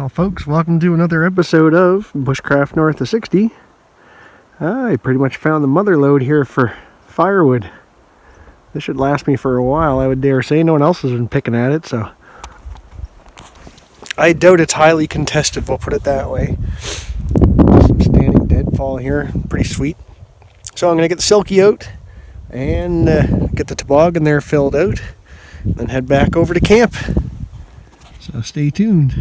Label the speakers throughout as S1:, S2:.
S1: Well, folks, welcome to another episode of Bushcraft North of 60. I pretty much found the mother lode here for firewood. This should last me for a while, I would dare say. No one else has been picking at it, so I doubt it's highly contested, we'll put it that way. Some standing deadfall here, pretty sweet. So I'm going to get the silky out and get the toboggan there filled out, and then head back over to camp. So stay tuned.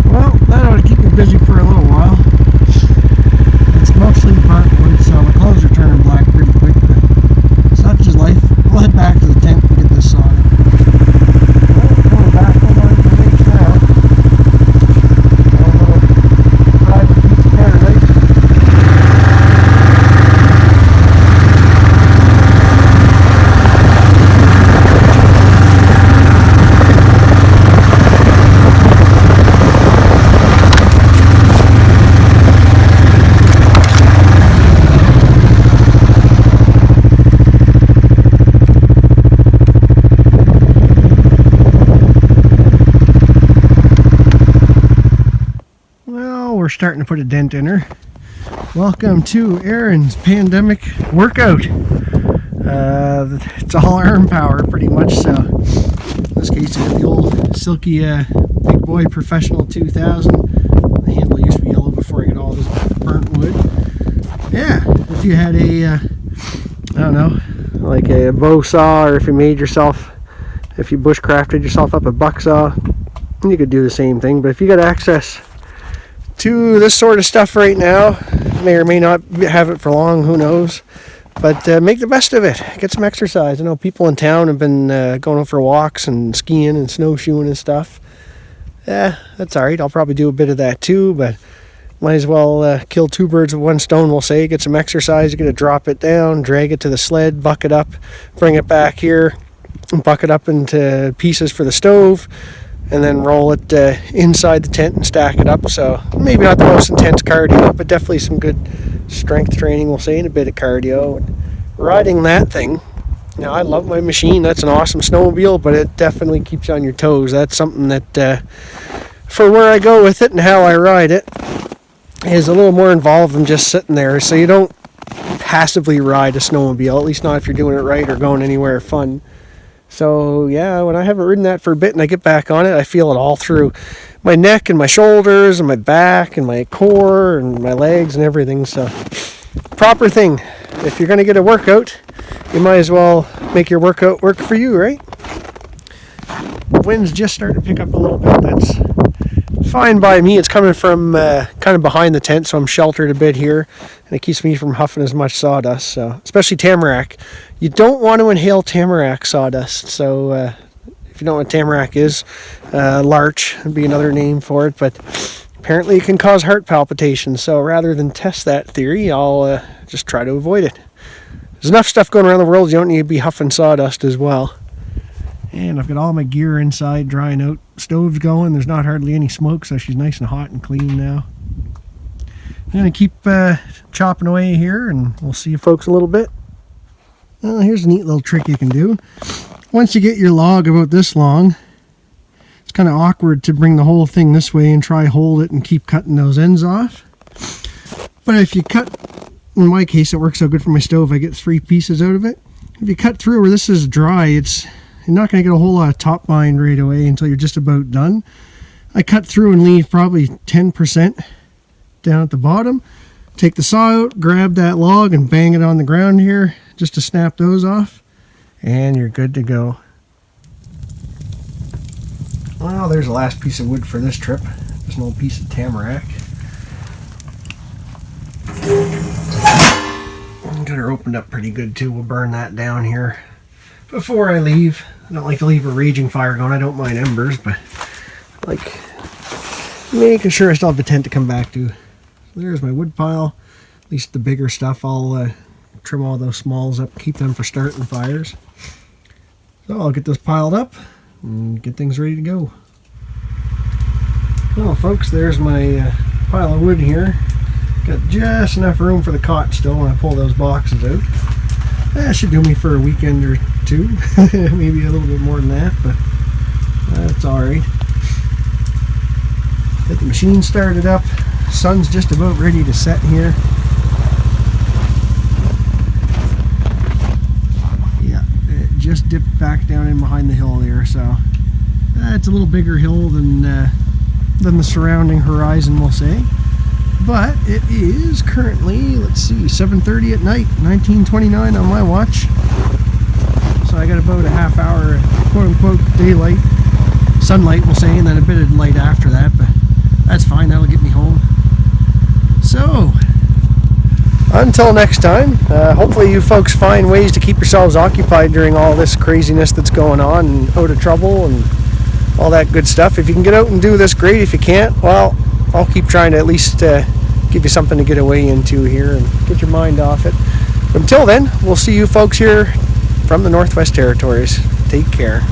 S1: Well, that ought to keep me busy for a little while. It's mostly barkwood, so my clothes are turning black pretty quick, but such is life. We'll head back to the tent and get this sorted. Well, coming back over to the lake now. Private piece of paradise. We're starting to put a dent in her. Welcome to Aaron's pandemic workout. It's all arm power pretty much, so in this case I got the old silky big boy professional 2000. The handle used to be yellow before I got all this burnt wood. Yeah, if you had a I don't know, like a bow saw, or if you bushcrafted yourself up a buck saw, you could do the same thing. But if you got access to this sort of stuff right now, may or may not have it for long, who knows, but make the best of it. Get some exercise. I know people in town have been going for walks and skiing and snowshoeing and stuff. Yeah, that's alright. I'll probably do a bit of that too, but might as well kill two birds with one stone, we'll say. Get some exercise. You gotta drop it down, drag it to the sled, buck it up, bring it back here, and buck it up into pieces for the stove, and then roll it inside the tent and stack it up. So maybe not the most intense cardio, but definitely some good strength training, we'll say, and a bit of cardio. And riding that thing, I love my machine. That's an awesome snowmobile, but it definitely keeps you on your toes. That's something that, for where I go with it and how I ride it, is a little more involved than just sitting there. So you don't passively ride a snowmobile, at least not if you're doing it right or going anywhere fun. So yeah, when I haven't ridden that for a bit and I get back on it, I feel it all through my neck and my shoulders and my back and my core and my legs and everything. So proper thing. If you're going to get a workout, you might as well make your workout work for you, right? The wind's just starting to pick up a little bit. That's fine by me. It's coming from kind of behind the tent, so I'm sheltered a bit here, and it keeps me from huffing as much sawdust. So, especially tamarack. You don't want to inhale tamarack sawdust. So if you don't know what tamarack is, larch would be another name for it, but apparently it can cause heart palpitations. So rather than test that theory, I'll just try to avoid it. There's enough stuff going around the world, you don't need to be huffing sawdust as well. And I've got all my gear inside drying out. Stove's going. There's not hardly any smoke, so she's nice and hot and clean now. I'm going to keep chopping away here, and we'll see you folks a little bit. Well, here's a neat little trick you can do. Once you get your log about this long, it's kind of awkward to bring the whole thing this way and try hold it and keep cutting those ends off. But if you cut, in my case it works so good for my stove, I get 3 pieces out of it. If you cut through where this is dry, you're not going to get a whole lot of top bind right away until you're just about done. I cut through and leave probably 10% down at the bottom. Take the saw out, grab that log and bang it on the ground here just to snap those off, and you're good to go. Well, there's the last piece of wood for this trip. Just an old piece of tamarack. Got her opened up pretty good too. We'll burn that down here before I leave. I don't like to leave a raging fire going. I don't mind embers, but I like making sure I still have the tent to come back to. So there's my wood pile. At least the bigger stuff, I'll trim all those smalls up, keep them for starting fires. So I'll get those piled up and get things ready to go. Well, folks, there's my pile of wood here. Got just enough room for the cot still when I pull those boxes out. That should do me for a weekend or two. Maybe a little bit more than that, but that's alright. Machine started up. Sun's just about ready to set here. Yeah, it just dipped back down in behind the hill there, so it's a little bigger hill than the surrounding horizon, we'll say. But it is currently, let's see, 7:30 at night, 1929 on my watch. So I got about a half hour, quote-unquote, daylight, sunlight, we'll say, and then a bit of light after that, but that's fine, that'll get me home. So, until next time, hopefully you folks find ways to keep yourselves occupied during all this craziness that's going on, and out of trouble, and all that good stuff. If you can get out and do this, great. If you can't, well, I'll keep trying to at least give you something to get away into here and get your mind off it. But until then, we'll see you folks here from the Northwest Territories. Take care.